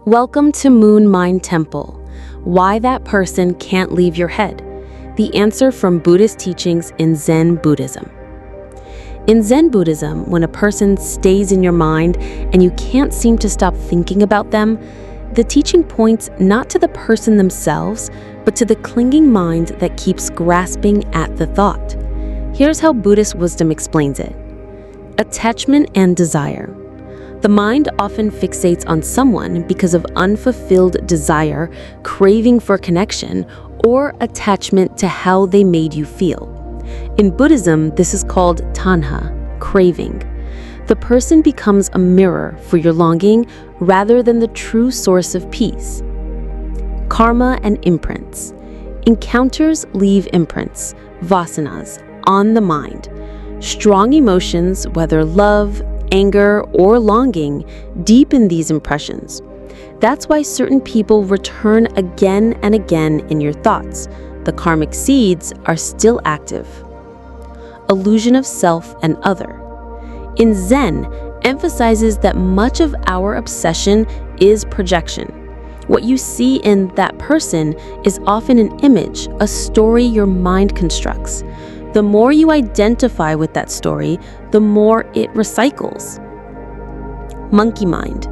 Welcome to Moon Mind Temple. Why that person can't leave your head. The answer from Buddhist teachings in Zen Buddhism. In Zen Buddhism, when a person stays in your mind and you can't seem to stop thinking about them, the teaching points not to the person themselves, but to the clinging mind that keeps grasping at the thought. Here's how Buddhist wisdom explains it. Attachment and desire. The mind often fixates on someone because of unfulfilled desire, craving for connection, or attachment to how they made you feel. In Buddhism, this is called tanha, craving. The person becomes a mirror for your longing rather than the true source of peace. Karma and imprints. Encounters leave imprints, vasanas, on the mind. Strong emotions, whether love, anger, or longing, deepen these impressions. That's why certain people return again and again in your thoughts. The karmic seeds are still active. Illusion of self and other. In Zen, emphasizes that much of our obsession is projection. What you see in that person is often an image, a story your mind constructs. The more you identify with that story, the more it recycles. Monkey mind.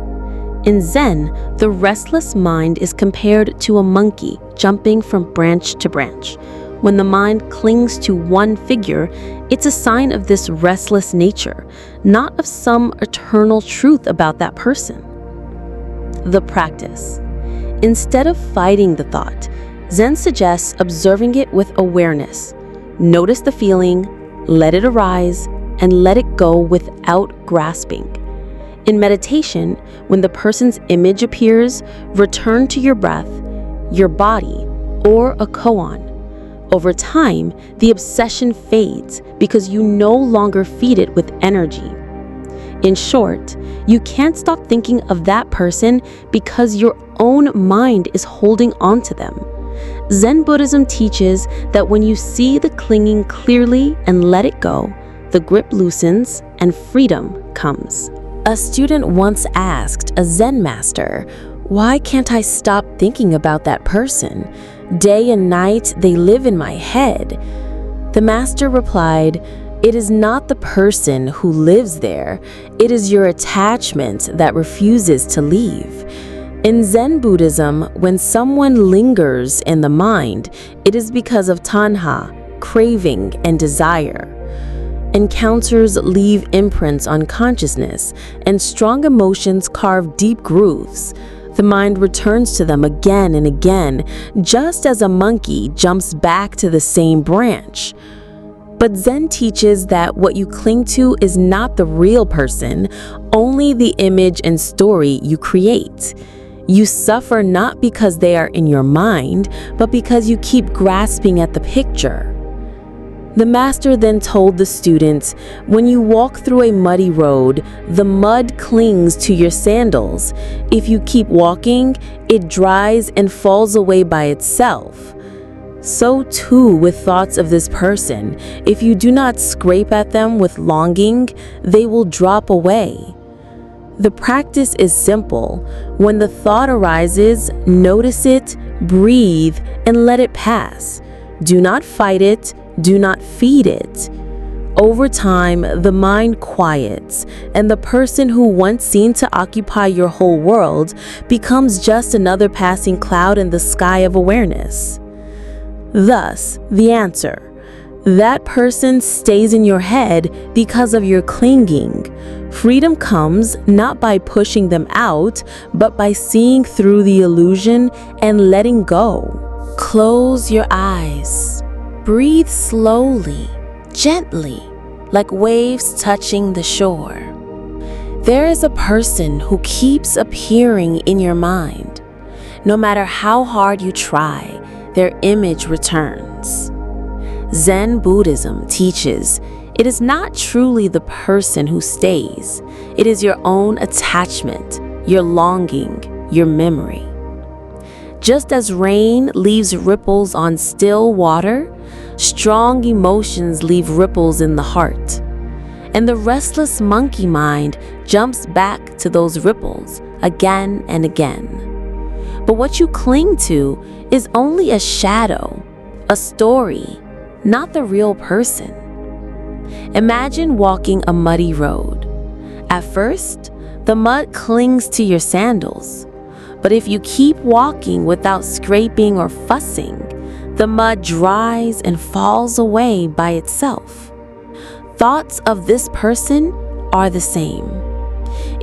In Zen, the restless mind is compared to a monkey jumping from branch to branch. When the mind clings to one figure, it's a sign of this restless nature, not of some eternal truth about that person. The practice. Instead of fighting the thought, Zen suggests observing it with awareness. Notice the feeling, let it arise, and let it go without grasping. In meditation, when the person's image appears, return to your breath, your body, or a koan. Over time, the obsession fades because you no longer feed it with energy. In short, you can't stop thinking of that person because your own mind is holding on to them. Zen Buddhism teaches that when you see the clinging clearly and let it go, the grip loosens and freedom comes. A student once asked a Zen master, "Why can't I stop thinking about that person? Day and night they live in my head." The master replied, "It is not the person who lives there. It is your attachment that refuses to leave." In Zen Buddhism, when someone lingers in the mind, it is because of tanha, craving, and desire. Encounters leave imprints on consciousness, and strong emotions carve deep grooves. The mind returns to them again and again, just as a monkey jumps back to the same branch. But Zen teaches that what you cling to is not the real person, only the image and story you create. You suffer not because they are in your mind, but because you keep grasping at the picture. The master then told the student, "When you walk through a muddy road, the mud clings to your sandals. If you keep walking, it dries and falls away by itself. So too with thoughts of this person. If you do not scrape at them with longing, they will drop away." The practice is simple. When the thought arises, notice it, breathe, and let it pass. Do not fight it, do not feed it. Over time, the mind quiets, and the person who once seemed to occupy your whole world becomes just another passing cloud in the sky of awareness. Thus, the answer. That person stays in your head because of your clinging. Freedom comes not by pushing them out, but by seeing through the illusion and letting go. Close your eyes. Breathe slowly, gently, like waves touching the shore. There is a person who keeps appearing in your mind. No matter how hard you try, their image returns. Zen Buddhism teaches it is not truly the person who stays. It is your own attachment, your longing, your memory. Just as rain leaves ripples on still water, strong emotions leave ripples in the heart. And the restless monkey mind jumps back to those ripples again and again. But what you cling to is only a shadow, a story, not the real person. Imagine walking a muddy road. At first, the mud clings to your sandals, but if you keep walking without scraping or fussing, the mud dries and falls away by itself. Thoughts of this person are the same.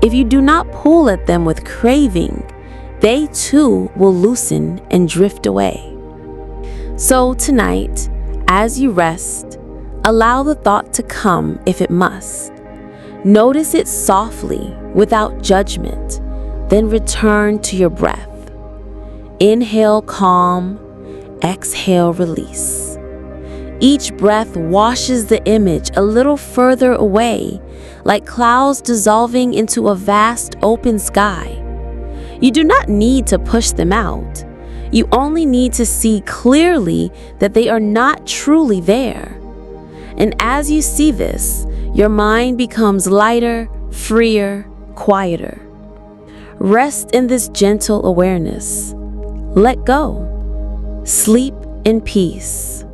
If you do not pull at them with craving, they too will loosen and drift away. So tonight, as you rest, allow the thought to come if it must. Notice it softly, without judgment, then return to your breath. Inhale calm, exhale release. Each breath washes the image a little further away, like clouds dissolving into a vast open sky. You do not need to push them out. You only need to see clearly that they are not truly there. And as you see this, your mind becomes lighter, freer, quieter. Rest in this gentle awareness. Let go. Sleep in peace.